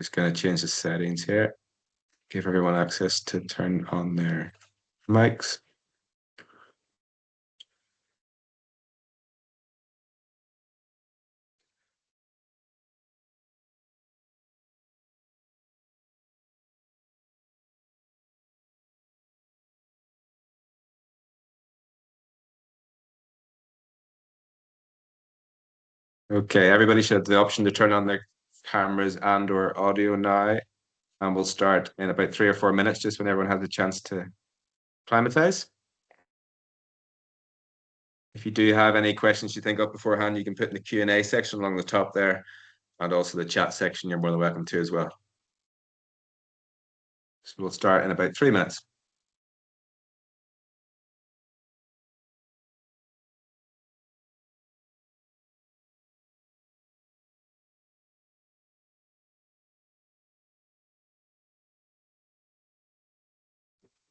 Just going to change the settings here. Give everyone access to turn on their mics. Okay, everybody should have the option to turn on their cameras and or audio now. And we'll start in about 3 or 4 minutes, just when everyone has a chance to acclimatize. If you do have any questions you think of beforehand, you can put in the Q&A section along the top there, and also the chat section, you're more than welcome to as well. So we'll start in about 3 minutes.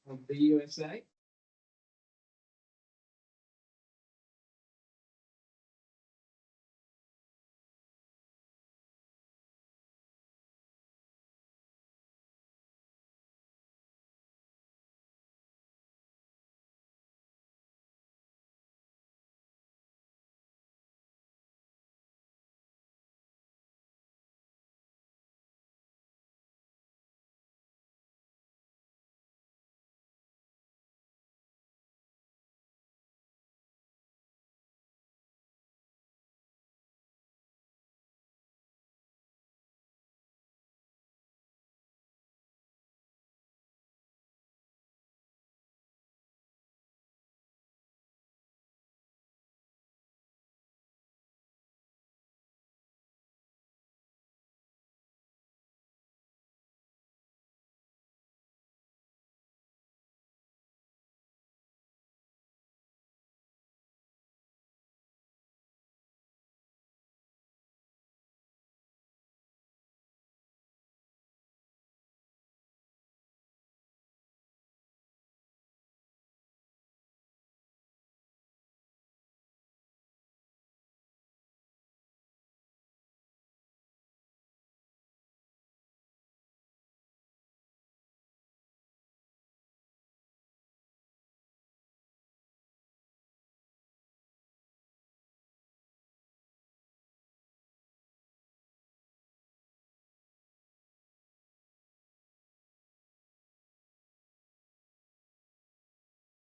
Of the USA.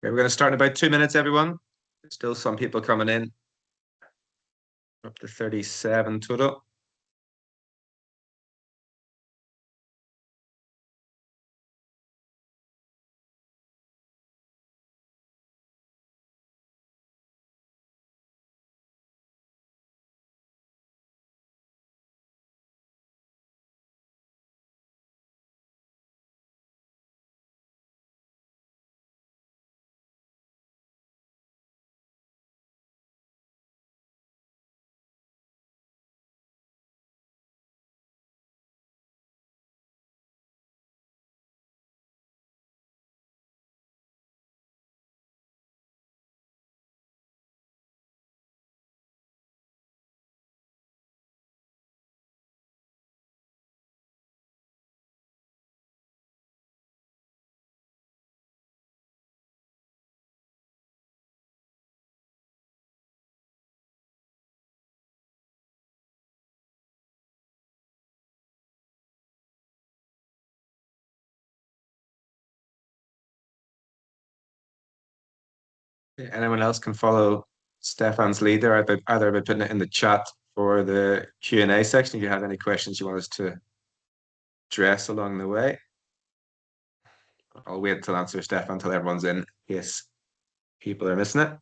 Okay, we're going to start in about 2 minutes, everyone. Still some people coming in. Up to 37 total. Anyone else can follow Stefan's lead there, either by putting it in the chat or the Q&A section if you have any questions you want us to address along the way. I'll wait to answer Stefan until everyone's in case people are missing it.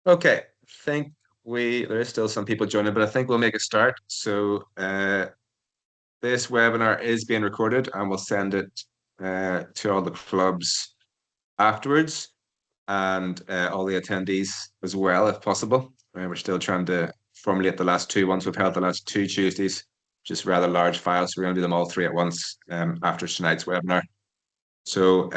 Okay, I think there is still some people joining, but I think we'll make a start. So this webinar is being recorded and we'll send it to all the clubs afterwards and all the attendees as well, if possible. We're still trying to formulate the last two ones. We've held the last two Tuesdays, just rather large files. So we're going to do them all three at once after tonight's webinar. So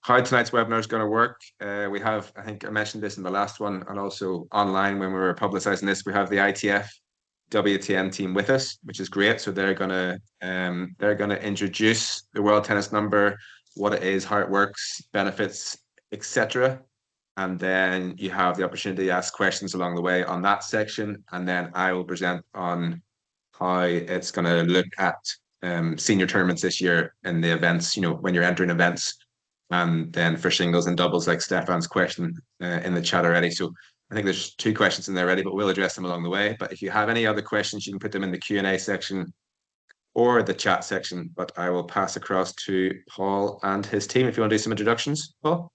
how tonight's webinar is going to work, we have, I think I mentioned this in the last one, and also online when we were publicizing this, we have the ITF WTN team with us, which is great. So they're gonna introduce the world tennis number, what it is, how it works, benefits, etc. And then you have the opportunity to ask questions along the way on that section, and then I will present on how it's going to look at senior tournaments this year in the events, when you're entering events, and then for singles and doubles, like Stefan's question in the chat already. So I think there's two questions in there already, but we'll address them along the way. But if you have any other questions, you can put them in the Q&A section or the chat section. But I will pass across to Paul and his team if you want to do some introductions. Paul?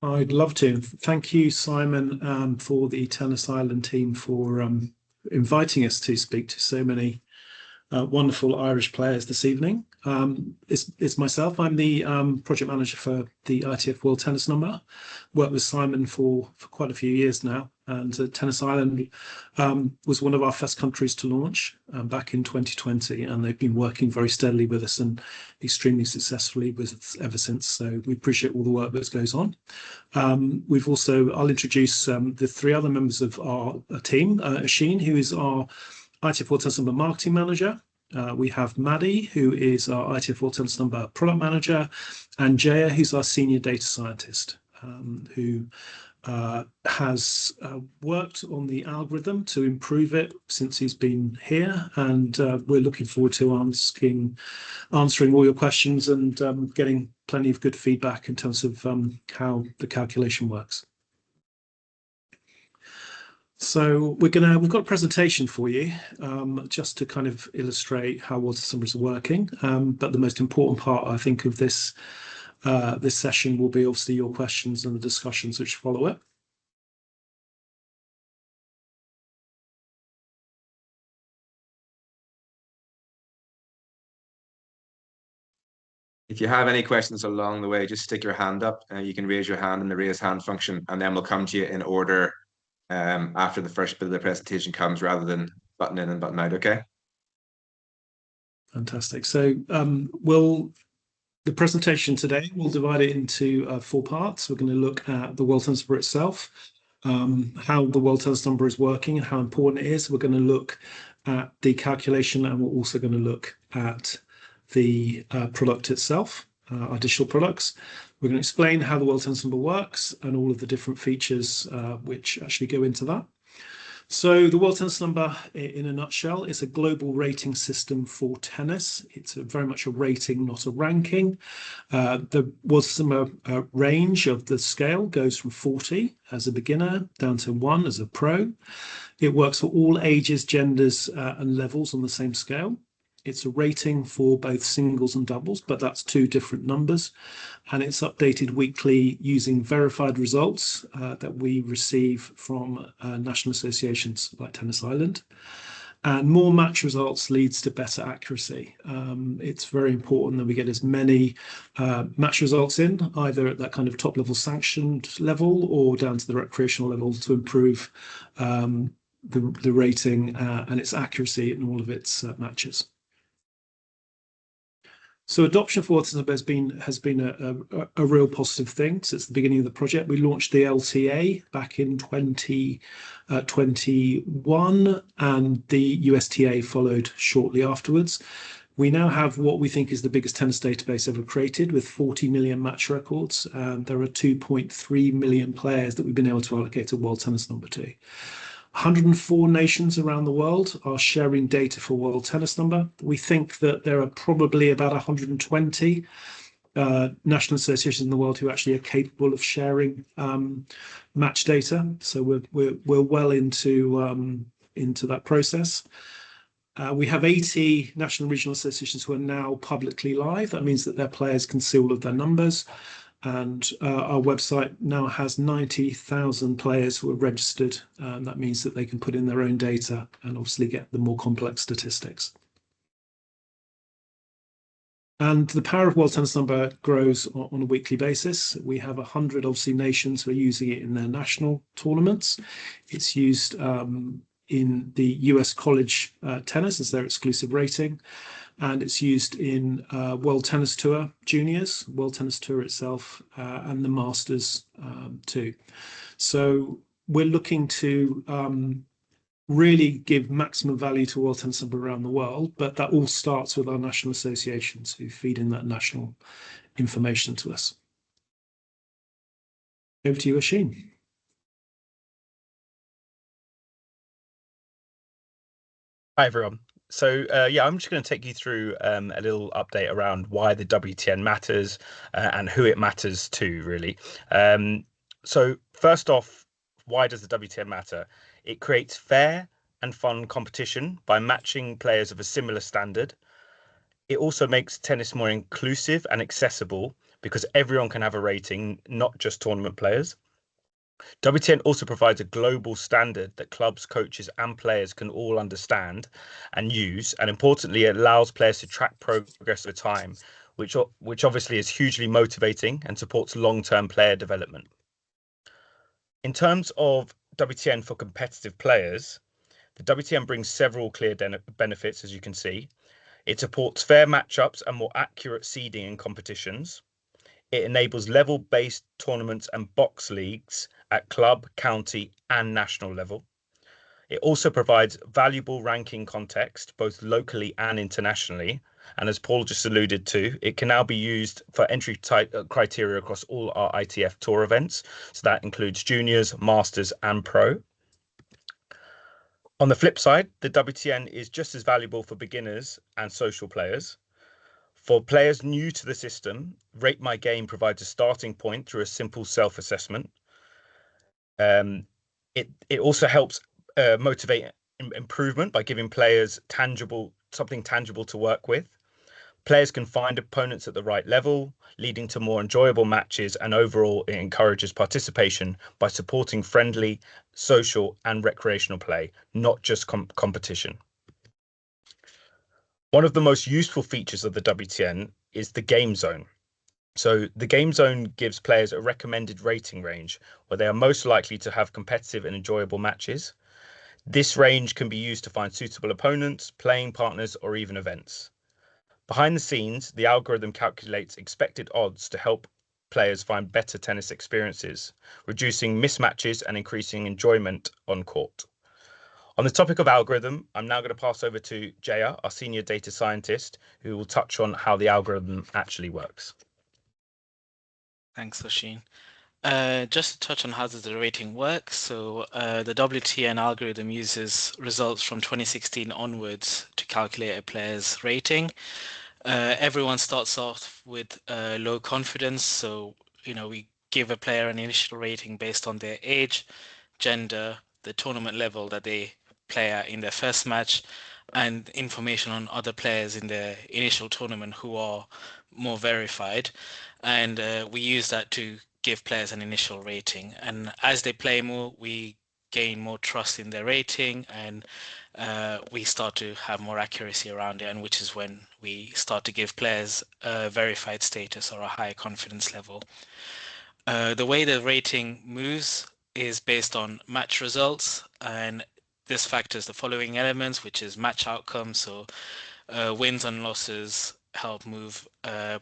I'd love to. Thank you, Simon, for the Tennis Island team for inviting us to speak to so many wonderful Irish players this evening. It's myself. I'm the project manager for the ITF World Tennis Number. Worked with Simon for quite a few years now, and Tennis Island was one of our first countries to launch back in 2020, and they've been working very steadily with us and extremely successfully with us ever since. So we appreciate all the work that goes on. I'll introduce the three other members of our team. Asheen, who is our ITF World Tennis Number Marketing Manager. We have Maddie, who is our ITF World Tennis Number Product Manager, and Jaya, who's our Senior Data Scientist, who has worked on the algorithm to improve it since he's been here. And we're looking forward to answering all your questions and getting plenty of good feedback in terms of how the calculation works. So we've got a presentation for you just to kind of illustrate how World Tennis Numbers are working. But the most important part, I think, of this session will be obviously your questions and the discussions which follow it. If you have any questions along the way, just stick your hand up. You can raise your hand in the raise hand function, and then we'll come to you in order after the first bit of the presentation comes, rather than button in and button out. Okay. Fantastic. So the presentation today, we'll divide it into 4 parts. We're going to look at the World Tennis Number itself, how the World Tennis Number is working and how important it is. We're going to look at the calculation, and we're also going to look at the product itself, our digital products. We're going to explain how the World Tennis Number works and all of the different features which actually go into that. So the World Tennis Number, in a nutshell, is a global rating system for tennis. It's very much a rating, not a ranking. The World Tennis Number range of the scale goes from 40 as a beginner down to 1 as a pro. It works for all ages, genders, and levels on the same scale. It's a rating for both singles and doubles, but that's 2 different numbers. And it's updated weekly using verified results that we receive from national associations like Tennis Island. And more match results leads to better accuracy. It's very important that we get as many match results in, either at that kind of top level sanctioned level or down to the recreational level, to improve the rating and its accuracy in all of its matches. So adoption for World Tennis Number has been a real positive thing since the beginning of the project. We launched the LTA back in 2021, and the USTA followed shortly afterwards. We now have what we think is the biggest tennis database ever created, with 40 million match records. There are 2.3 million players that we've been able to allocate a World Tennis Number to. 104 nations around the world are sharing data for World Tennis Number. We think that there are probably about 120 national associations in the world who actually are capable of sharing match data. So we're well into that process. We have 80 national and regional associations who are now publicly live. That means that their players can see all of their numbers. And our website now has 90,000 players who are registered. That means that they can put in their own data and obviously get the more complex statistics. And the power of World Tennis Number grows on a weekly basis. We have 100, obviously, nations who are using it in their national tournaments. It's used in the US college tennis as their exclusive rating. And it's used in World Tennis Tour Juniors, World Tennis Tour itself, and the Masters too. So we're looking to really give maximum value to World Tennis Number around the world, but that all starts with our national associations who feed in that national information to us. Over to you, Asheen. Hi, everyone. So, yeah, I'm just going to take you through a little update around why the WTN matters and who it matters to, really. So, first off, why does the WTN matter? It creates fair and fun competition by matching players of a similar standard. It also makes tennis more inclusive and accessible because everyone can have a rating, not just tournament players. WTN also provides a global standard that clubs, coaches, and players can all understand and use. And importantly, it allows players to track progress over time, which obviously is hugely motivating and supports long-term player development. In terms of WTN for competitive players, the WTN brings several clear benefits, as you can see. It supports fair matchups and more accurate seeding in competitions. It enables level-based tournaments and box leagues at club, county, and national level. It also provides valuable ranking context, both locally and internationally. And as Paul just alluded to, it can now be used for entry criteria across all our ITF Tour events. So that includes juniors, masters, and pro. On the flip side, the WTN is just as valuable for beginners and social players. For players new to the system, Rate My Game provides a starting point through a simple self-assessment. It also helps motivate improvement by giving players something tangible to work with. Players can find opponents at the right level, leading to more enjoyable matches, and overall it encourages participation by supporting friendly, social, and recreational play, not just competition. One of the most useful features of the WTN is the game zone. So the game zone gives players a recommended rating range where they are most likely to have competitive and enjoyable matches. This range can be used to find suitable opponents, playing partners, or even events. Behind the scenes, the algorithm calculates expected odds to help players find better tennis experiences, reducing mismatches and increasing enjoyment on court. On the topic of algorithm, I'm now going to pass over to Jaya, our senior data scientist, who will touch on how the algorithm actually works. Thanks, Oshin. Just to touch on how does the rating work. So the WTN algorithm uses results from 2016 onwards to calculate a player's rating. Everyone starts off with low confidence. So, we give a player an initial rating based on their age, gender, the tournament level that they play at in their first match, and information on other players in the initial tournament who are more verified. And we use that to give players an initial rating. And as they play more, we gain more trust in their rating, and we start to have more accuracy around it, and which is when we start to give players a verified status or a higher confidence level. The way the rating moves is based on match results, and this factors the following elements, which is match outcome. So wins and losses help move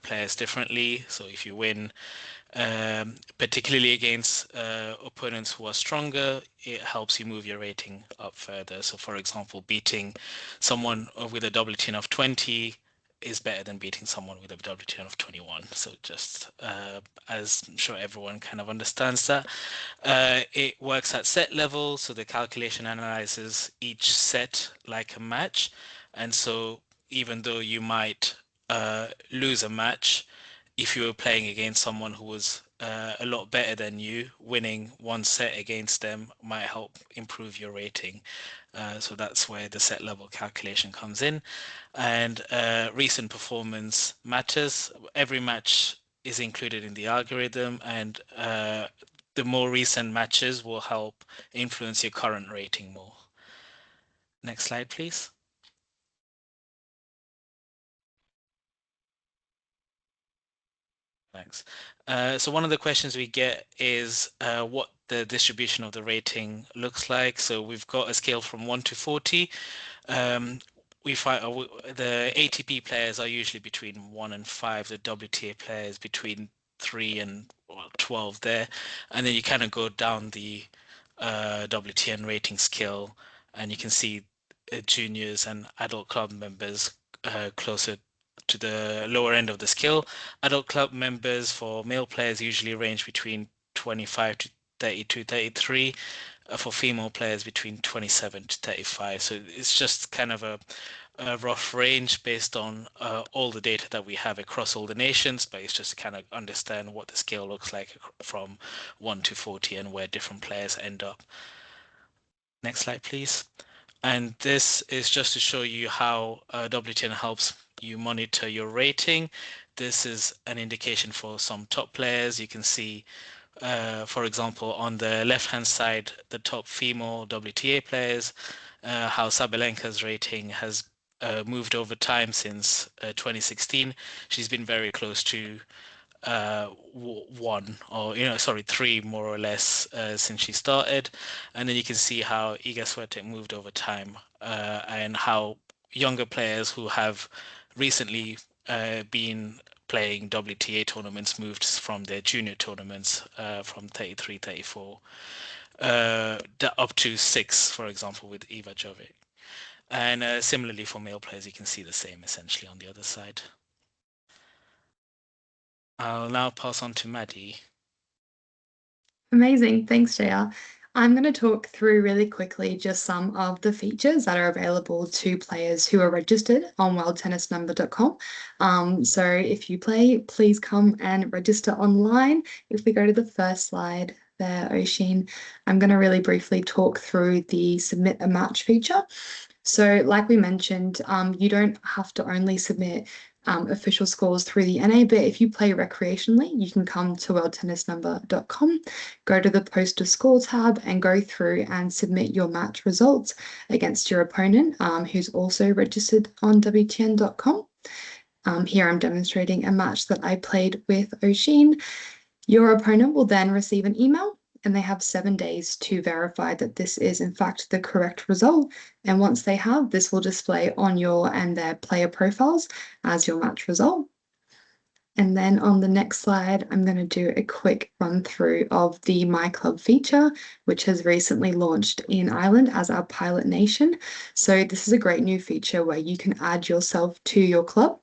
players differently. So if you win, particularly against opponents who are stronger, it helps you move your rating up further. So for example, beating someone with a WTN of 20 is better than beating someone with a WTN of 21. So just as I'm sure everyone kind of understands that. It works at set level, so the calculation analyzes each set like a match. And so even though you might lose a match, if you were playing against someone who was a lot better than you, winning one set against them might help improve your rating. So that's where the set level calculation comes in. And recent performance matters. Every match is included in the algorithm, and the more recent matches will help influence your current rating more. Next slide, please. Thanks. So one of the questions we get is what the distribution of the rating looks like. So we've got a scale from 1 to 40. We find the ATP players are usually between 1 and 5. The WTA players between 3 and 12 there. And then you kind of go down the WTN rating scale, and you can see juniors and adult club members closer to the lower end of the scale. Adult club members for male players usually range between 25 to 32, 33. For female players between 27 to 35. So it's just kind of a rough range based on all the data that we have across all the nations, but it's just to kind of understand what the scale looks like from 1 to 40 and where different players end up. Next slide, please. And this is just to show you how WTN helps you monitor your rating. This is an indication for some top players. You can see, for example, on the left-hand side, the top female WTA players, how Sabalenka's rating has moved over time since 2016. She's been very close to 1 or sorry 3 more or less since she started, and then you can see how Iga Swiatek moved over time, and how younger players who have recently been playing WTA tournaments moved from their junior tournaments from 33, 34 up to 6, for example, with Iva Jovic. And similarly for male players, you can see the same essentially on the other side. I'll now pass on to Maddie. Amazing. Thanks, JR. I'm going to talk through really quickly just some of the features that are available to players who are registered on worldtennisnumber.com. So if you play, please come and register online. If we go to the first slide there, Oisin, I'm going to really briefly talk through the submit a match feature. So like we mentioned, you don't have to only submit official scores through the NA, but if you play recreationally, you can come to worldtennisnumber.com, go to the post a score tab and go through and submit your match results against your opponent, who's also registered on WTN.com. Here I'm demonstrating a match that I played with Oisin. Your opponent will then receive an email, and they have 7 days to verify that this is in fact the correct result. And once they have, this will display on your and their player profiles as your match result. And then on the next slide, I'm going to do a quick run through of the My Club feature, which has recently launched in Ireland as our pilot nation. So this is a great new feature where you can add yourself to your club.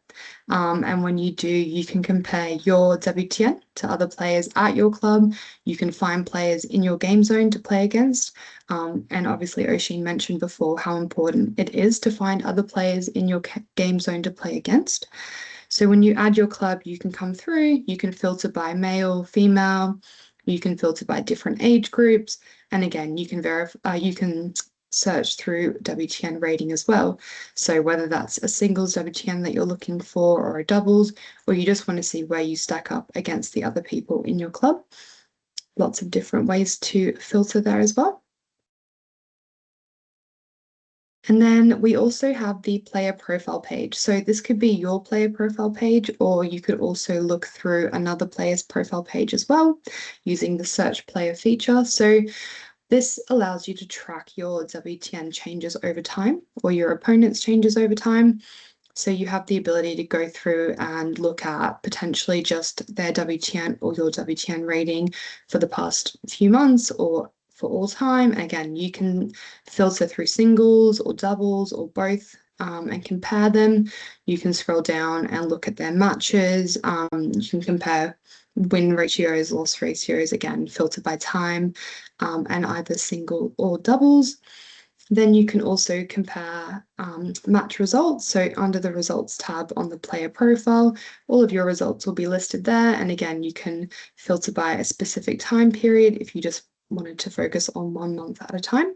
And when you do, you can compare your WTN to other players at your club. You can find players in your game zone to play against. And obviously, Oisin mentioned before how important it is to find other players in your game zone to play against. So when you add your club, you can come through, you can filter by male, female, you can filter by different age groups. And again, you can verify, you can search through WTN rating as well. So whether that's a singles WTN that you're looking for or a doubles, or you just want to see where you stack up against the other people in your club. Lots of different ways to filter there as well. And then we also have the player profile page. So this could be your player profile page, or you could also look through another player's profile page as well using the search player feature. So this allows you to track your WTN changes over time or your opponent's changes over time. So you have the ability to go through and look at potentially just their WTN or your WTN rating for the past few months or for all time. Again, you can filter through singles or doubles or both and compare them. You can scroll down and look at their matches. You can compare win ratios, loss ratios, again, filter by time, and either single or doubles. Then you can also compare match results. So under the results tab on the player profile, all of your results will be listed there. And again, you can filter by a specific time period if you just wanted to focus on 1 month at a time.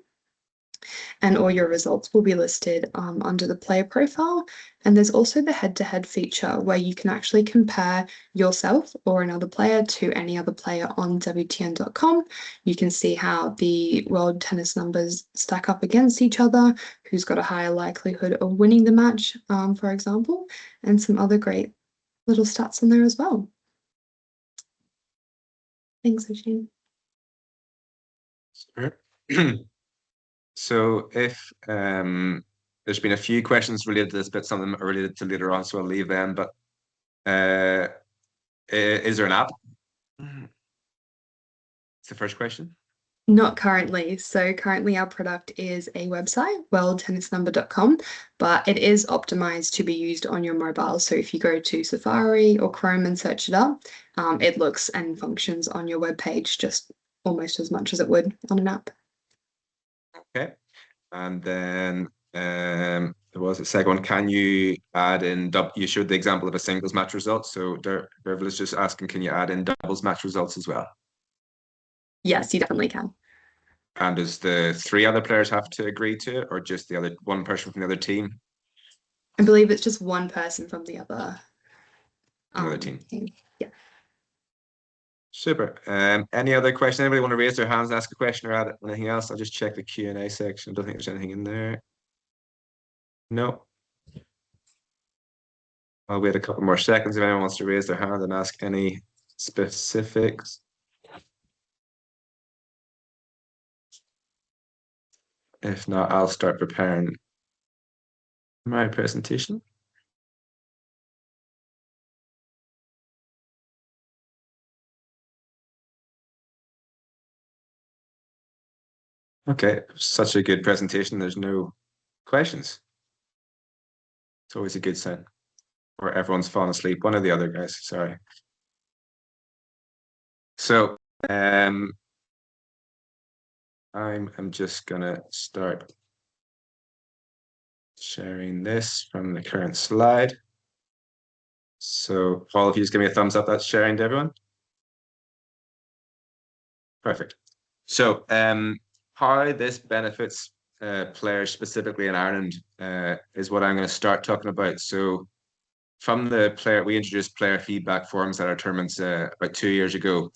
And all your results will be listed under the player profile. And there's also the head-to-head feature where you can actually compare yourself or another player to any other player on WTN.com. You can see how the world tennis numbers stack up against each other, who's got a higher likelihood of winning the match, for example, and some other great little stats on there as well. Thanks, Oisin. Sure. So if there's been a few questions related to this, but some of them are related to later on, so I'll leave them. But is there an app? It's the first question. Not currently. So currently our product is a website, worldtennisnumber.com, but it is optimized to be used on your mobile. So if you go to Safari or Chrome and search it up, it looks and functions on your web page just almost as much as it would on an app. Okay. And then there was a second one. Can you add in, you showed the example of a singles match result. So Dervil is just asking, can you add in doubles match results as well? Yes, you definitely can. And does the 3 other players have to agree to it, or just the other one person from the other team? I believe it's just one person from the other team. Yeah. Super. Any other question? Anybody want to raise their hands and ask a question or add anything else? I'll just check the Q&A section. I don't think there's anything in there. No. I'll wait a couple more seconds if anyone wants to raise their hand and ask any specifics. If not, I'll start preparing my presentation. Okay, such a good presentation. There's no questions. It's always a good sign. Or everyone's fallen asleep. One of the other guys, sorry. So I'm just gonna start sharing this from the current slide. So all of you just give me a thumbs up. That's sharing to everyone. Perfect. So how this benefits players specifically in Ireland is what I'm going to start talking about. So from the player, we introduced player feedback forums at our tournaments about 2 years ago.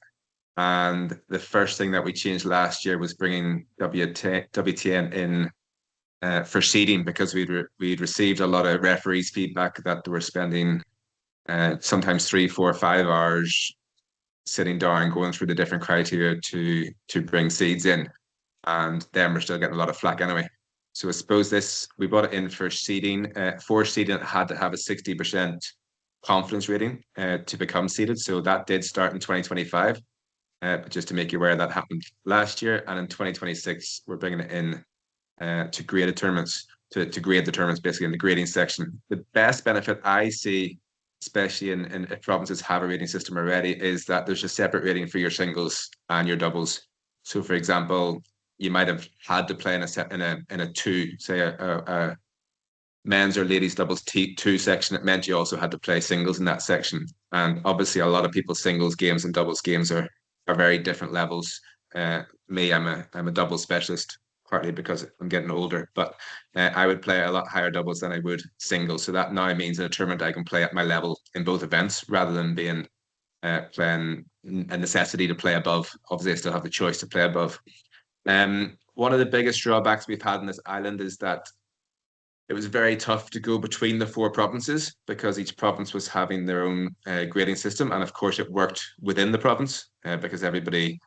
And the first thing that we changed last year was bringing WTN in for seeding, because we'd received a lot of referees' feedback that they were spending sometimes 3, 4, 5 hours sitting down, going through the different criteria to bring seeds in, and then we're still getting a lot of flack anyway. So I suppose we brought it in for seeding. For seeding, it had to have a 60% confidence rating to become seeded. So that did start in 2025. But just to make you aware, that happened last year, and in 2026 we're bringing it in to grade the tournaments, to grade the tournaments basically in the grading section. The best benefit I see, especially in if provinces have a rating system already, is that there's a separate rating for your singles and your doubles. So for example, you might have had to play in a 2, say a men's or ladies doubles T2 section. It meant you also had to play singles in that section. And obviously a lot of people's singles games and doubles games are very different levels. Me, I'm a doubles specialist, partly because I'm getting older, but I would play a lot higher doubles than I would singles. So that now means in a tournament I can play at my level in both events rather than being playing a necessity to play above. Obviously, I still have the choice to play above. One of the biggest drawbacks we've had in this island is that it was very tough to go between the 4 provinces, because each province was having their own grading system. And of course, it worked within the province because everybody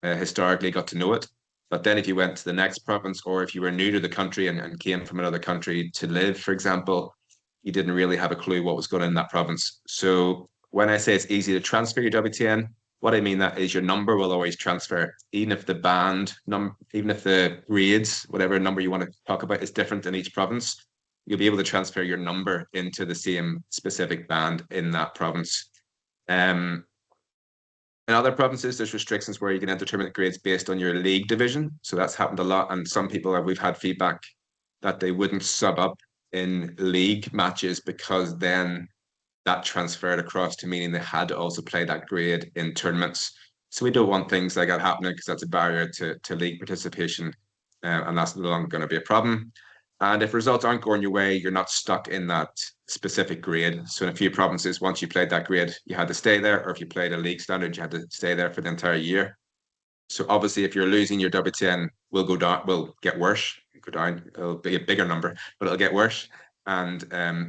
historically got to know it. But then if you went to the next province, or if you were new to the country and came from another country to live, for example, you didn't really have a clue what was going on in that province. So when I say it's easy to transfer your WTN, what I mean that is your number will always transfer, even if the band number, even if the grades, whatever number you want to talk about, is different in each province, you'll be able to transfer your number into the same specific band in that province. In other provinces, there's restrictions where you can enter tournament grades based on your league division. So that's happened a lot. And some people we've had feedback that they wouldn't sub up in league matches, because then that transferred across to meaning they had to also play that grade in tournaments. So we don't want things like that happening, because that's a barrier to league participation, and that's no longer going to be a problem. And if results aren't going your way, you're not stuck in that specific grade. So in a few provinces, once you played that grade, you had to stay there, or if you played a league standard, you had to stay there for the entire year. So obviously, if you're losing, your WTN will go down, will get worse. Go down, it'll be a bigger number, but it'll get worse, and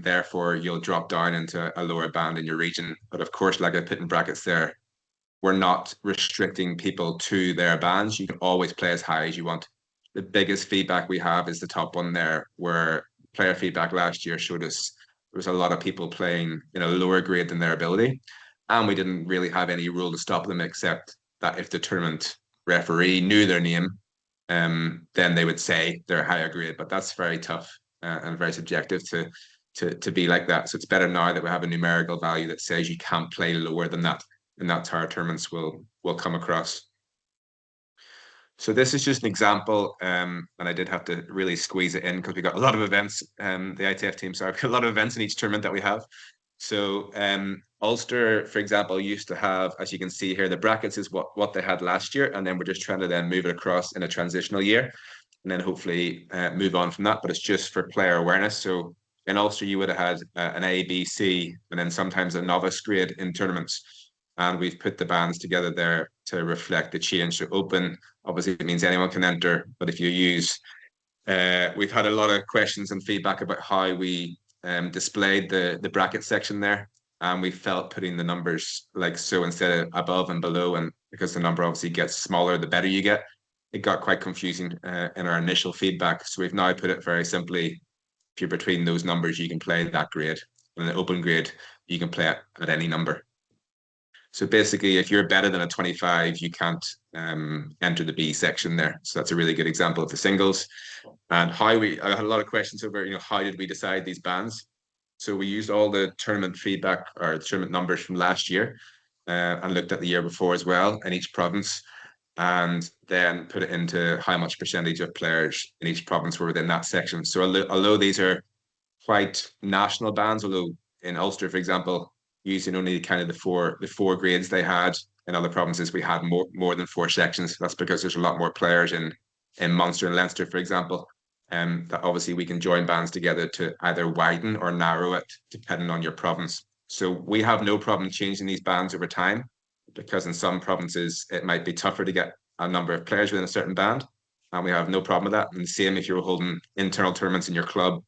therefore you'll drop down into a lower band in your region. But of course, like I put in brackets there, we're not restricting people to their bands. You can always play as high as you want. The biggest feedback we have is the top one there, where player feedback last year showed us there was a lot of people playing in a lower grade than their ability. And we didn't really have any rule to stop them except that if the tournament referee knew their name, then they would say they're a higher grade. But that's very tough and very subjective to be like that. So it's better now that we have a numerical value that says you can't play lower than that, and that's how our tournaments will come across. So this is just an example, and I did have to really squeeze it in because we got a lot of events. The ITF team, sorry, we've got a lot of events in each tournament that we have. So Ulster, for example, used to have, as you can see here, the brackets is what they had last year, and then we're just trying to then move it across in a transitional year, and then hopefully move on from that. But it's just for player awareness. So in Ulster, you would have had an A, B, C, and then sometimes a novice grade in tournaments. And we've put the bands together there to reflect the change. So open, obviously, it means anyone can enter. But if you use, we've had a lot of questions and feedback about how we displayed the bracket section there. And we felt putting the numbers like so instead of above and below. And because the number obviously gets smaller, the better you get. It got quite confusing in our initial feedback. So we've now put it very simply. If you're between those numbers, you can play that grade. And an open grade, you can play at any number. So basically, if you're better than a 25, you can't enter the B section there. So that's a really good example of the singles. And I had a lot of questions over, how did we decide these bands? So we used all the tournament feedback or the tournament numbers from last year and looked at the year before as well in each province, and then put it into how much percentage of players in each province were within that section. So although these are quite national bands, although in Ulster, for example, using only kind of the four grades they had. In other provinces, we had more than four sections. That's because there's a lot more players in Munster and Leinster, for example. That obviously we can join bands together to either widen or narrow it depending on your province. So we have no problem changing these bands over time, because in some provinces it might be tougher to get a number of players within a certain band, and we have no problem with that. And the same if you're holding internal tournaments in your club.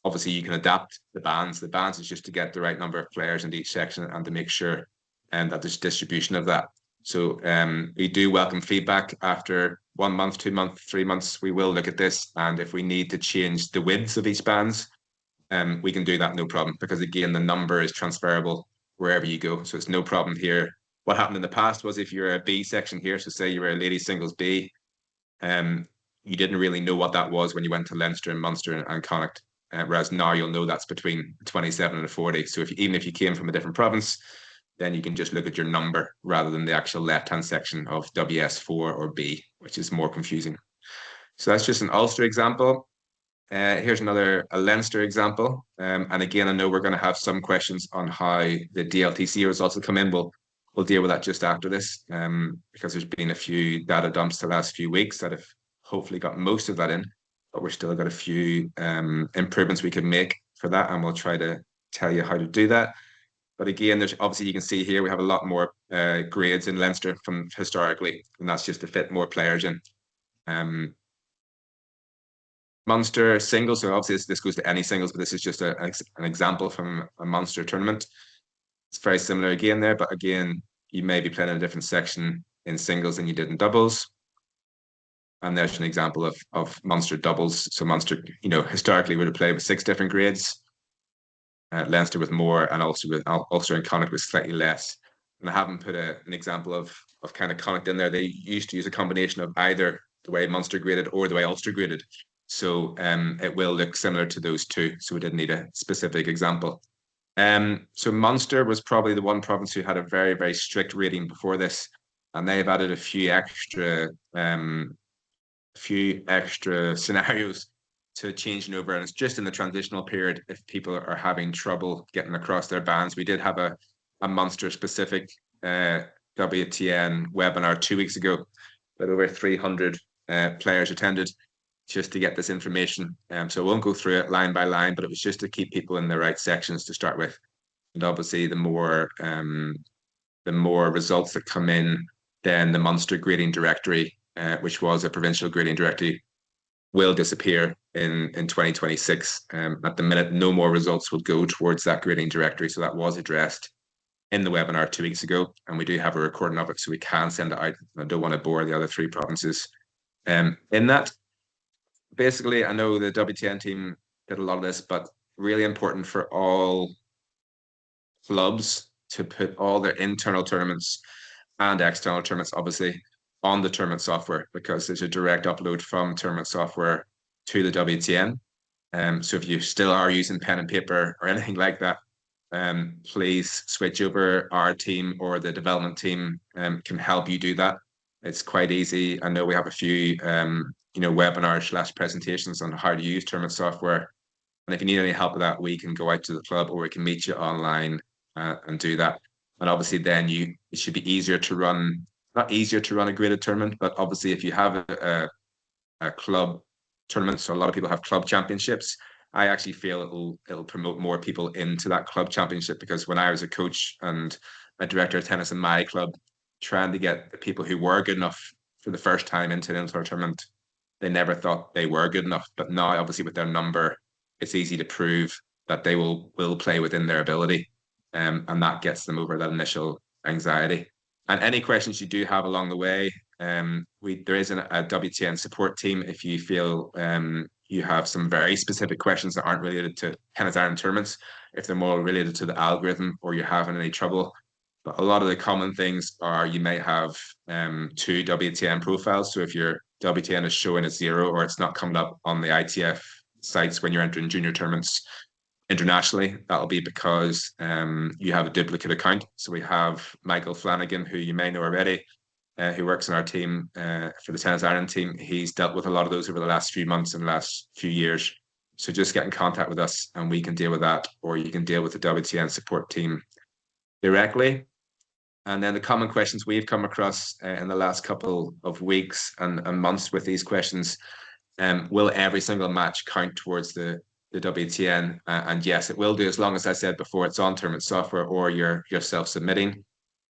Obviously, you can adapt the bands. The bands is just to get the right number of players into each section and to make sure that there's distribution of that. So we do welcome feedback after 1 month, 2 months, 3 months. We will look at this, and if we need to change the widths of each bands, we can do that, no problem, because again, the number is transferable wherever you go. So it's no problem here. What happened in the past was if you're a B section here, so say you were a ladies singles B, you didn't really know what that was when you went to Leinster and Munster and Connacht. Whereas now you'll know that's between 27 and a 40. So even if you came from a different province, then you can just look at your number rather than the actual left-hand section of WS4 or B, which is more confusing. So that's just an Ulster example. Here's a Leinster example. And again, I know we're going to have some questions on how the DLTC results will come in. We'll deal with that just after this, because there's been a few data dumps the last few weeks that have hopefully got most of that in. But we've still got a few improvements we can make for that, and we'll try to tell you how to do that. But again, there's obviously, you can see here we have a lot more grades in Leinster from historically, and that's just to fit more players in. Munster singles, so obviously this goes to any singles, but this is just an example from a Munster tournament. It's very similar again there, but again, you may be playing in a different section in singles than you did in doubles. And there's an example of Munster doubles. So Munster, historically would have played with 6 different grades. Leinster with more, and Ulster and Connacht with slightly less. And I haven't put an example of kind of Connacht in there. They used to use a combination of either the way Munster graded or the way Ulster graded. So it will look similar to those two. So we didn't need a specific example. So Munster was probably the one province who had a very, very strict rating before this. And they've added a few extra scenarios to changing over, and it's just in the transitional period if people are having trouble getting across their bands. We did have a Munster specific WTN webinar 2 weeks ago that over 300 players attended just to get this information. So I won't go through it line by line, but it was just to keep people in the right sections to start with. And obviously the more results that come in, then the Munster grading directory, which was a provincial grading directory, will disappear in 2026. At the minute, no more results will go towards that grading directory. So that was addressed in the webinar 2 weeks ago, and we do have a recording of it, so we can send it out. I don't want to bore the other 3 provinces. In that, basically, I know the WTN team did a lot of this, but really important for all clubs to put all their internal tournaments and external tournaments, obviously, on the tournament software, because there's a direct upload from tournament software to the WTN. So if you still are using pen and paper or anything like that, please switch over. Our team or the development team can help you do that. It's quite easy. I know we have a few webinars / presentations on how to use tournament software. And if you need any help with that, we can go out to the club or we can meet you online and do that. And obviously then it should be easier to run, not easier to run a graded tournament, but obviously if you have a club tournament, so a lot of people have club championships, I actually feel it'll promote more people into that club championship, because when I was a coach and a director of tennis in my club, trying to get the people who were good enough for the first time into an indoor tournament, they never thought they were good enough. But now, obviously, with their number, it's easy to prove that they will play within their ability, and that gets them over that initial anxiety. And any questions you do have along the way, there is a WTN support team if you feel you have some very specific questions that aren't related to tennis iron tournaments, if they're more related to the algorithm or you're having any trouble. But a lot of the common things are you may have 2 WTN profiles. So if your WTN is showing a 0 or it's not coming up on the ITF sites when you're entering junior tournaments internationally, that'll be because you have a duplicate account. So we have Michael Flanagan, who you may know already, who works in our team for the Tennis Ireland team. He's dealt with a lot of those over the last few months and last few years. So just get in contact with us and we can deal with that, or you can deal with the WTN support team directly. And then the common questions we've come across in the last couple of weeks and months with these questions, will every single match count towards the WTN? And yes, it will do, as long as I said before, it's on tournament software or you're self-submitting.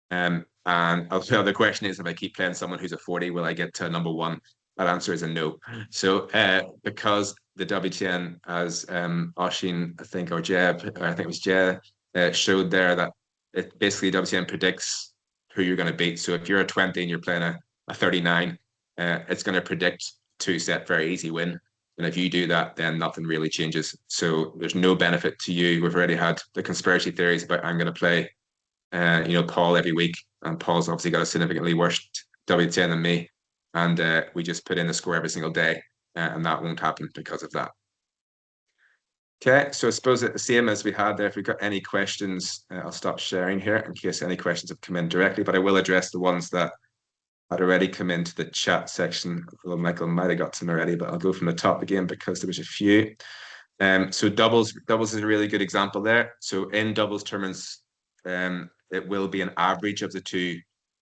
And the other question is, if I keep playing someone who's a 40, will I get to number 1? That answer is a no. So because the WTN, as Oshin, I think, or Jeb, I think it was Jeb, showed there that it basically WTN predicts who you're going to beat. So if you're a 20 and you're playing a 39, it's going to predict 2-set very easy win. And if you do that, then nothing really changes. So there's no benefit to you. We've already had the conspiracy theories about I'm going to play Paul every week, and Paul's obviously got a significantly worse WTN than me, and we just put in the score every single day, and that won't happen because of that. Okay, so I suppose the same as we had there. If we've got any questions, I'll stop sharing here in case any questions have come in directly, but I will address the ones that had already come into the chat section. Although Michael might have got some already, but I'll go from the top again because there was a few. So doubles is a really good example there. So in doubles tournaments, it will be an average of the 2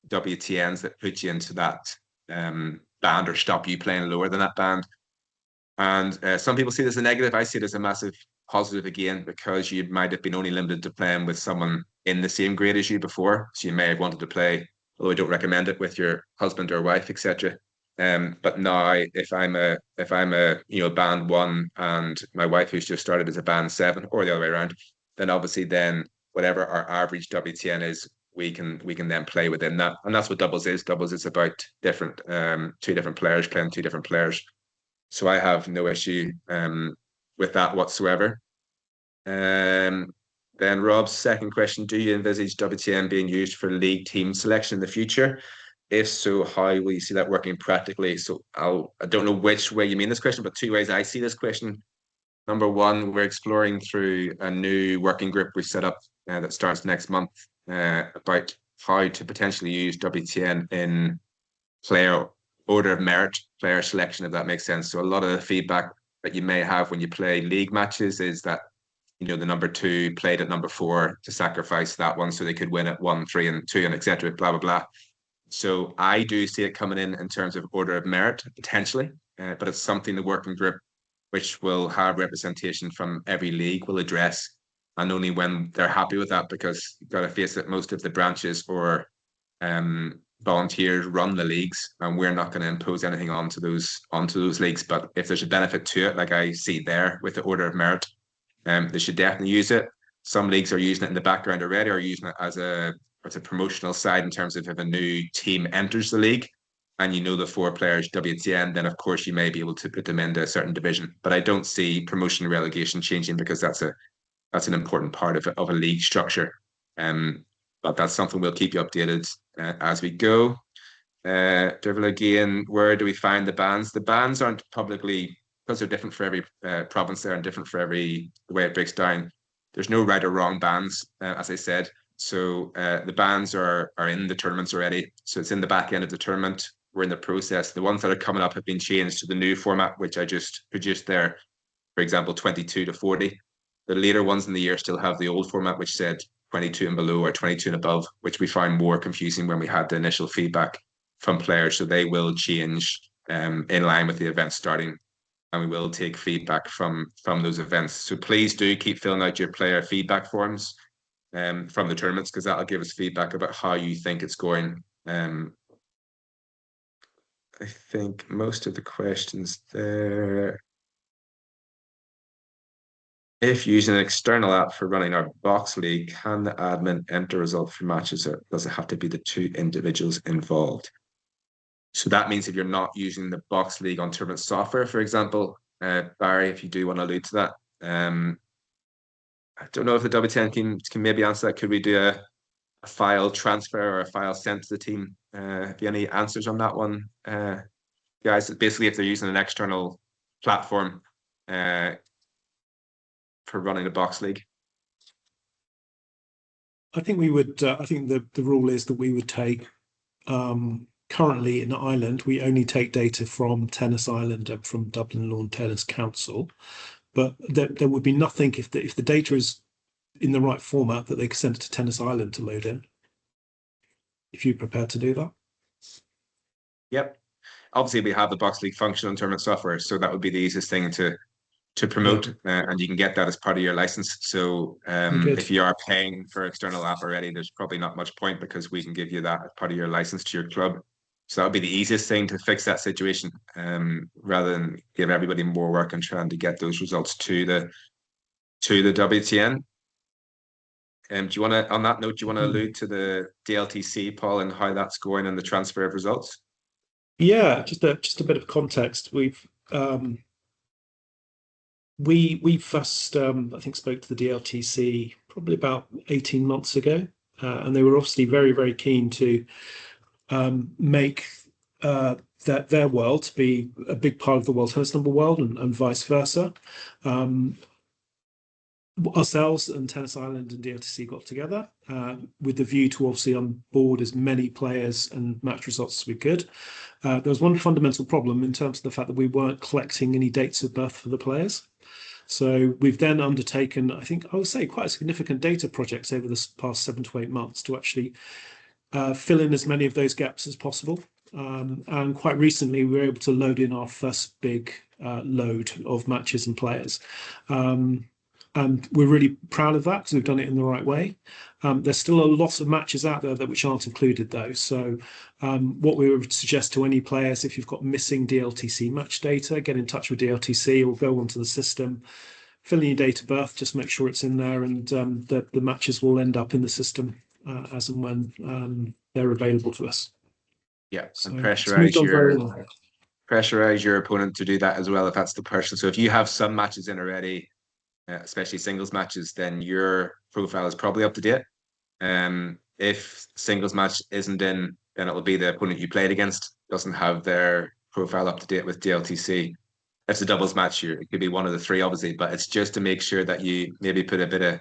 WTNs that put you into that band or stop you playing lower than that band. And some people see this as a negative. I see it as a massive positive again, because you might have been only limited to playing with someone in the same grade as you before. So you may have wanted to play, although I don't recommend it, with your husband or wife, etc. But now, if I'm a band 1 and my wife, who's just started, as a band 7, or the other way around, then obviously whatever our average WTN is, we can then play within that. And that's what doubles is. Doubles is about 2 different players playing 2 different players. So I have no issue with that whatsoever. Then Rob's second question: do you envisage WTN being used for league team selection in the future? If so, how will you see that working practically? So I don't know which way you mean this question, but 2 ways I see this question. Number 1, we're exploring through a new working group we set up that starts next month about how to potentially use WTN in player order of merit, player selection, if that makes sense. So a lot of the feedback that you may have when you play league matches is that the number 2 played at number 4 to sacrifice that one so they could win at 1, 3, and 2, and etc. Blah blah blah. So I do see it coming in terms of order of merit potentially, but it's something the working group, which will have representation from every league, will address, and only when they're happy with that, because you've got to face it, most of the branches or volunteers run the leagues, and we're not going to impose anything onto those leagues. But if there's a benefit to it, like I see there with the order of merit, they should definitely use it. Some leagues are using it in the background already, or using it as a promotional side in terms of if a new team enters the league and you know the 4 players WTN, then of course you may be able to put them into a certain division. But I don't see promotion and relegation changing because that's an important part of a league structure. But that's something we'll keep you updated as we go. Derval again, where do we find the bans? The bans aren't publicly, because they're different for every province there and different for the way it breaks down. There's no right or wrong bans, as I said. So the bans are in the tournaments already. So it's in the back end of the tournament. We're in the process. The ones that are coming up have been changed to the new format, which I just produced there. For example, 22 to 40. The later ones in the year still have the old format, which said 22 and below or 22 and above, which we found more confusing when we had the initial feedback from players. So they will change in line with the event starting, and we will take feedback from those events. So please do keep filling out your player feedback forms from the tournaments, because that'll give us feedback about how you think it's going. I think most of the questions there. If using an external app for running our box league, can the admin enter results for matches, or does it have to be the 2 individuals involved? So that means if you're not using the box league on tournament software, for example, Barry, if you do want to allude to that, I don't know if the WTN can maybe answer that. Could we do a file transfer or a file sent to the team? Have you any answers on that one, guys? Basically, if they're using an external platform for running a box league. I think we would. I think the rule is that we would take. Currently in Ireland, we only take data from Tennis Ireland and from Dublin Lawn Tennis Council, but there would be nothing if the data is in the right format that they can send it to Tennis Ireland to load in. If you're prepared to do that. Yep. Obviously, we have the box league function on tournament software, so that would be the easiest thing to promote, and you can get that as part of your license. So if you are paying for external app already, there's probably not much point, because we can give you that as part of your license to your club. So that would be the easiest thing to fix that situation, rather than give everybody more work and trying to get those results to the WTN. Do you want to, on that note, do you want to allude to the DLTC, Paul, and how that's going and the transfer of results? Yeah, just a bit of context. We first I think spoke to the DLTC probably about 18 months ago, and they were obviously very, very keen to make their world to be a big part of the World Tennis Number world, and vice versa. Ourselves and Tennis Ireland and DLTC got together with the view to obviously onboard as many players and match results as we could. There was one fundamental problem in terms of the fact that we weren't collecting any dates of birth for the players. So we've then undertaken, I think I would say, quite a significant data projects over the past 7 to 8 months to actually fill in as many of those gaps as possible. And quite recently, we were able to load in our first big load of matches and players. And we're really proud of that because we've done it in the right way. There's still a lot of matches out there which aren't included, though. So what we would suggest to any players, if you've got missing DLTC match data, get in touch with DLTC or go onto the system, fill in your date of birth, just make sure it's in there, and the matches will end up in the system as and when they're available to us. Yeah, So and pressurize your opponent to do that as well if that's the person. So if you have some matches in already, especially singles matches, then your profile is probably up to date. If singles match isn't in, then it will be the opponent you played against doesn't have their profile up to date with DLTC. If it's a doubles match, it could be one of the 3, obviously, but it's just to make sure that you maybe put a bit of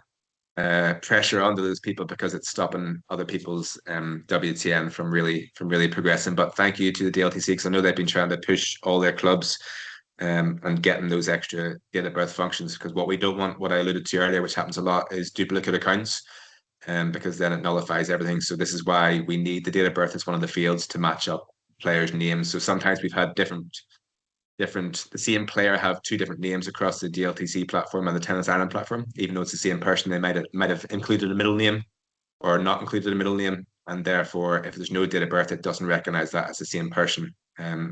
pressure onto those people, because it's stopping other people's WTN from really progressing. But thank you to the DLTC, because I know they've been trying to push all their clubs and getting those extra date of birth functions, because what we don't want, what I alluded to earlier, which happens a lot, is duplicate accounts, because then it nullifies everything. So this is why we need the date of birth as one of the fields to match up players' names. So sometimes we've had the same player have 2 different names across the DLTC platform and the Tennis Ireland platform, even though it's the same person. They might have included a middle name or not included a middle name, and therefore, if there's no date of birth, it doesn't recognize that as the same person,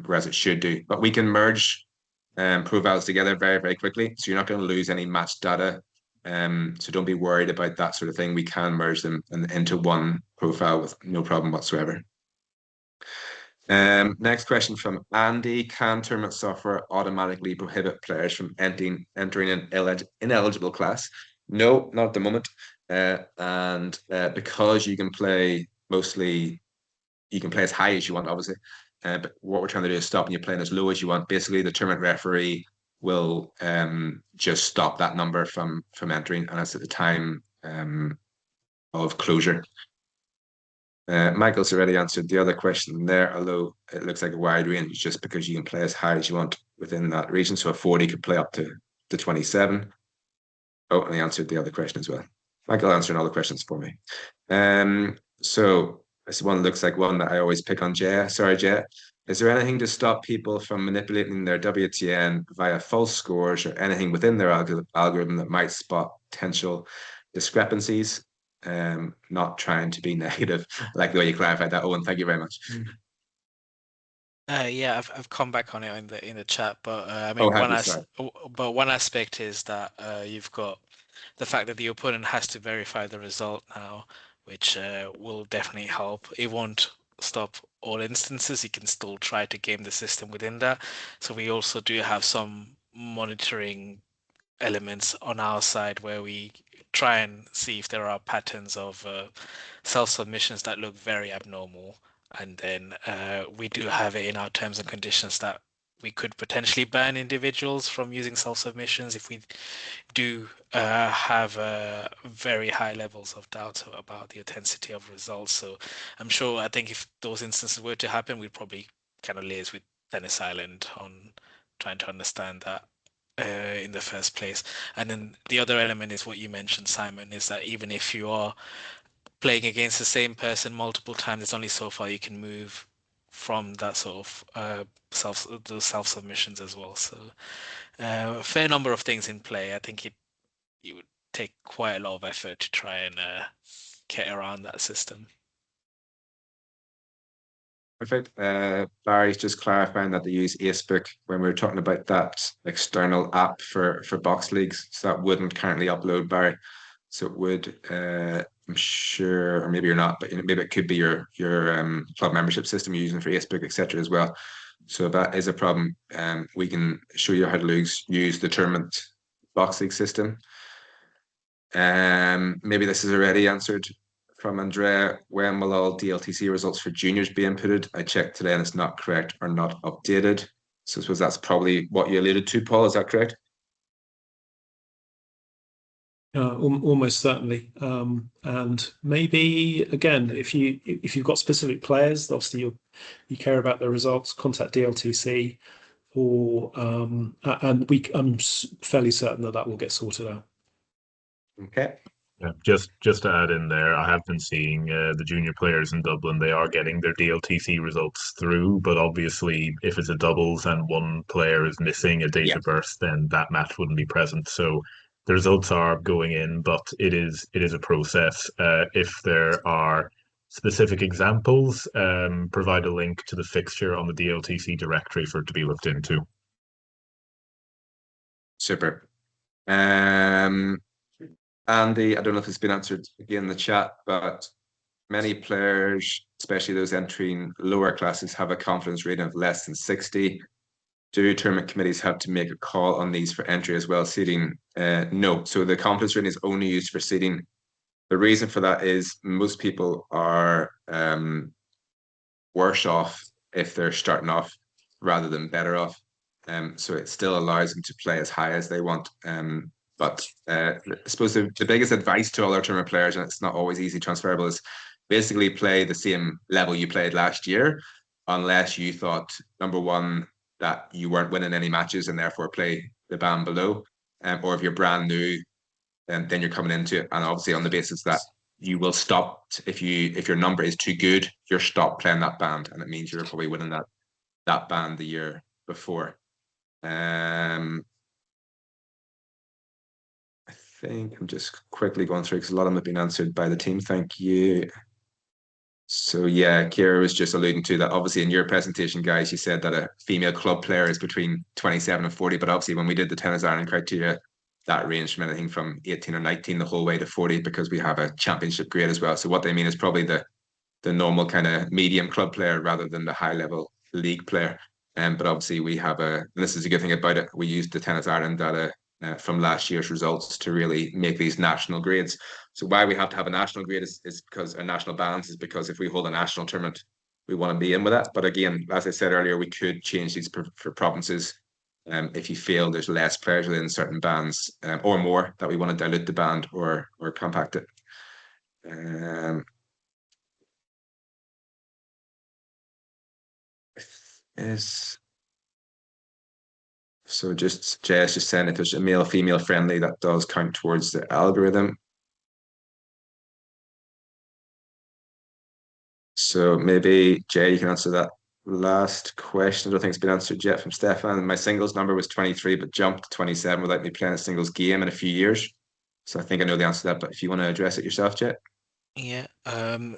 whereas it should do. But we can merge profiles together very, very quickly, so you're not going to lose any match data So don't be worried about that sort of thing. We can merge them into one profile with no problem whatsoever. Next question from Andy. Can tournament software automatically prohibit players from entering an ineligible class? No, not at the moment. Because you can play as high as you want, obviously. But what we're trying to do is stopping you playing as low as you want. Basically, the tournament referee will just stop that number from entering, and it's at the time of closure. Michael's already answered the other question there, although it looks like a wide range just because you can play as high as you want within that region. So a 40 could play up to 27. Oh, and he answered the other question as well. Michael answering all the questions for me. So this one looks like one that I always pick on Jay. Sorry, Jay. Is there anything to stop people from manipulating their WTN via false scores or anything within their algorithm that might spot potential discrepancies? Not trying to be negative, like the way you clarified that, Owen. Thank you very much. Yeah, I've come back on it in the chat, but I Oh, mean, have you? Sorry. but one aspect is that you've got the fact that the opponent has to verify the result now, which will definitely help. It won't stop all instances. You can still try to game the system within that. So we also do have some monitoring elements on our side where we try and see if there are patterns of self-submissions that look very abnormal. And then we do have it in our terms and conditions that we could potentially ban individuals from using self-submissions if we do have very high levels of doubt about the authenticity of results. So I'm sure, I think if those instances were to happen, we'd probably kind of liaise with Tennis Island on trying to understand that in the first place. And then the other element is what you mentioned, Simon, is that even if you are playing against the same person multiple times, there's only so far you can move from that sort of those self submissions as well. So a fair number of things in play. I think it would take quite a lot of effort to try and get around that system. Perfect. Barry's just clarifying that they use Acebook when we were talking about that external app for box leagues. So that wouldn't currently upload, Barry. So it would, I'm sure, or maybe you're not, but maybe it could be your club membership system you're using for Acebook, etc. as well. So if that is a problem, we can show you how to use the tournament box league system. Maybe this is already answered from Andrea. When will all DLTC results for juniors be inputted? I checked today and it's not correct or not updated. So I suppose that's probably what you alluded to, Paul. Is that correct? Almost certainly. And maybe again, if you've got specific players, obviously you care about the results, contact DLTC, or and I'm fairly certain that will get sorted out. Okay. Yeah, just to add in there, I have been seeing the junior players in Dublin. They are getting their DLTC results through, but obviously, if it's a doubles and one player is missing a date of birth, then that match wouldn't be present. So the results are going in, but it is a process. If there are specific examples, provide a link to the fixture on the DLTC directory for it to be looked into. Super. Andy, I don't know if it's been answered again in the chat, but many players, especially those entering lower classes, have a confidence rating of less than 60. Do tournament committees have to make a call on these for entry as well? Seeding? No. So the confidence rating is only used for seeding. The reason for that is most people are worse off if they're starting off rather than better off. So it still allows them to play as high as they want. But I suppose the biggest advice to all our tournament players, and it's not always easy transferable, is basically play the same level you played last year, unless you thought, number one, that you weren't winning any matches and therefore play the band below. Or if you're brand new, then you're coming into it. And obviously on the basis that you will stop if your number is too good, you're stopped playing that band, and it means you're probably winning that band the year before. I think I'm just quickly going through because a lot of them have been answered by the team. Thank you. So yeah, Kira was just alluding to that. Obviously, in your presentation, guys, you said that a female club player is between 27 and 40, but obviously when we did the Tennis Ireland criteria, that range from anything from 18 or 19 the whole way to 40, because we have a championship grade as well. So what they mean is probably the normal kind of medium club player rather than the high level league player. But obviously we have and this is a good thing about it, we used the Tennis Ireland data from last year's results to really make these national grades. So why we have to have a national grade is because a national balance is because if we hold a national tournament, we want to be in with that. But again, as I said earlier, we could change these for provinces. If you feel there's less players within certain bands or more that we want to dilute the band or compact it. Is so just Jess just saying if there's a male female friendly, that does count towards the algorithm. So maybe Jay, you can answer that last question. I don't think it's been answered yet from Stefan. My singles number was 23, but jumped to 27 without me playing a singles game in a few years. So I think I know the answer to that, but if you want to address it yourself, Jay. Yeah,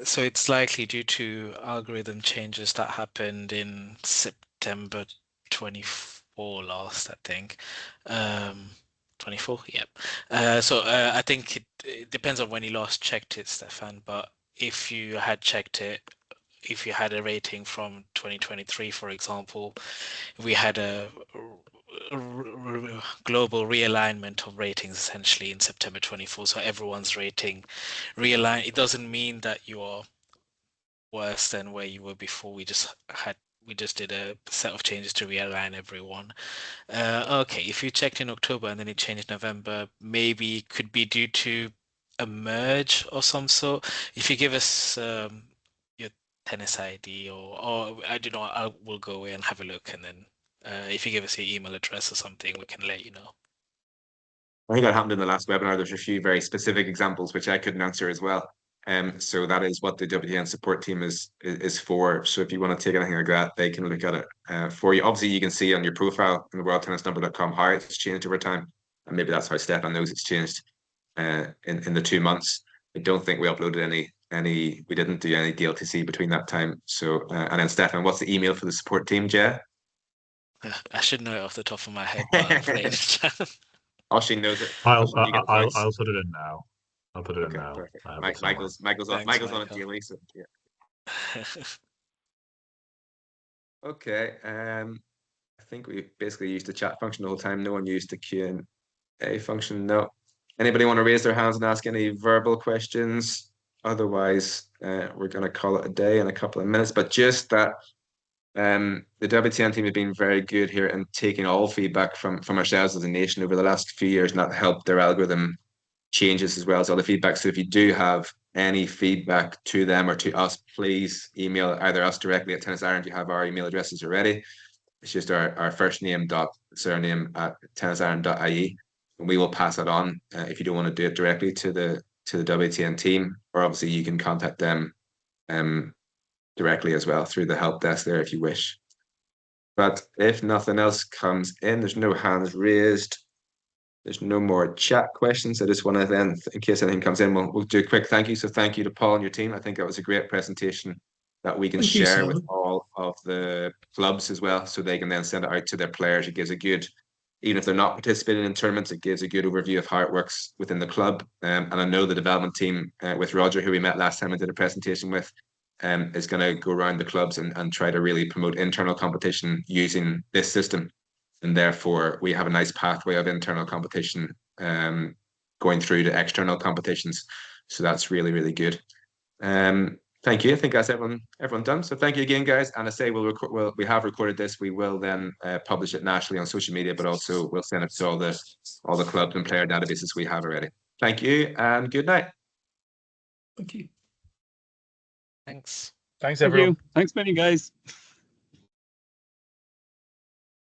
so it's likely due to algorithm changes that happened in September 24 last, I think. 24, yep. So I think it depends on when you last checked it, Stefan, but if you had checked it, if you had a rating from 2023, for example, we had a global realignment of ratings essentially in September 24. So everyone's rating realign. It doesn't mean that you are worse than where you were before. We just did a set of changes to realign everyone. Okay, if you checked in October and then it changed November, maybe it could be due to a merge or some sort. If you give us your tennis ID or I don't know, we'll go away and have a look, and then if you give us your email address or something, we can let you know. I think that happened in the last webinar. There's a few very specific examples which I couldn't answer as well. So that is what the WTN support team is for. So if you want to take anything like that, they can look at it for you. Obviously, you can see on your profile on the worldtennisnumber.com how it's changed over time, and maybe that's how Stefan knows it's changed in the 2 months. I don't think we uploaded any. We didn't do any DLTC between that time. So and then Stefan, what's the email for the support team, Jay? I should know it off the top of my head, but I'll play it. Oshin knows it. I'll That's when you get the points. I'll put it in now. I'll put it in Okay, now. perfect. I have it somewhere. Michael's on Thanks, on it Michael. daily, so yeah. Okay. I think we basically used the chat function the whole time. No one used the Q&A function. No. Anybody want to raise their hands and ask any verbal questions? Otherwise, we're going to call it a day in a couple of minutes. But just that the WTN team have been very good here in taking all feedback from ourselves as a nation over the last few years, and that helped their algorithm changes as well as other feedback. So if you do have any feedback to them or to us, please email either us directly at Tennis Ireland. You have our email addresses already. It's just our first name dot surname at tennisireland.ie, and we will pass it on if you don't want to do it directly to the WTN team, or obviously you can contact them directly as well through the help desk there if you wish. But if nothing else comes in, there's no hands raised. There's no more chat questions. I just want to then, in case anything comes in, we'll do a quick thank you. So thank you to Paul and your team. I think that was a great presentation that we can share with all of the clubs as well, so they can then send it out to their players. It gives a good, even if they're not participating in tournaments, it gives a good overview of how it works within the club. And I know the development team with Roger, who we met last time and did a presentation with, is going to go around the clubs and try to really promote internal competition using this system. And therefore, we have a nice pathway of internal competition going through to external competitions. So that's really, really good. Thank you. I think that's everyone done. So thank you again, guys. And I say we have recorded this. We will then publish it nationally on social media, but also we'll send it to all the clubs and player databases we have already. Thank you and good night. Thank you. Thanks. Thanks, Thank everyone. you. Thanks, many guys.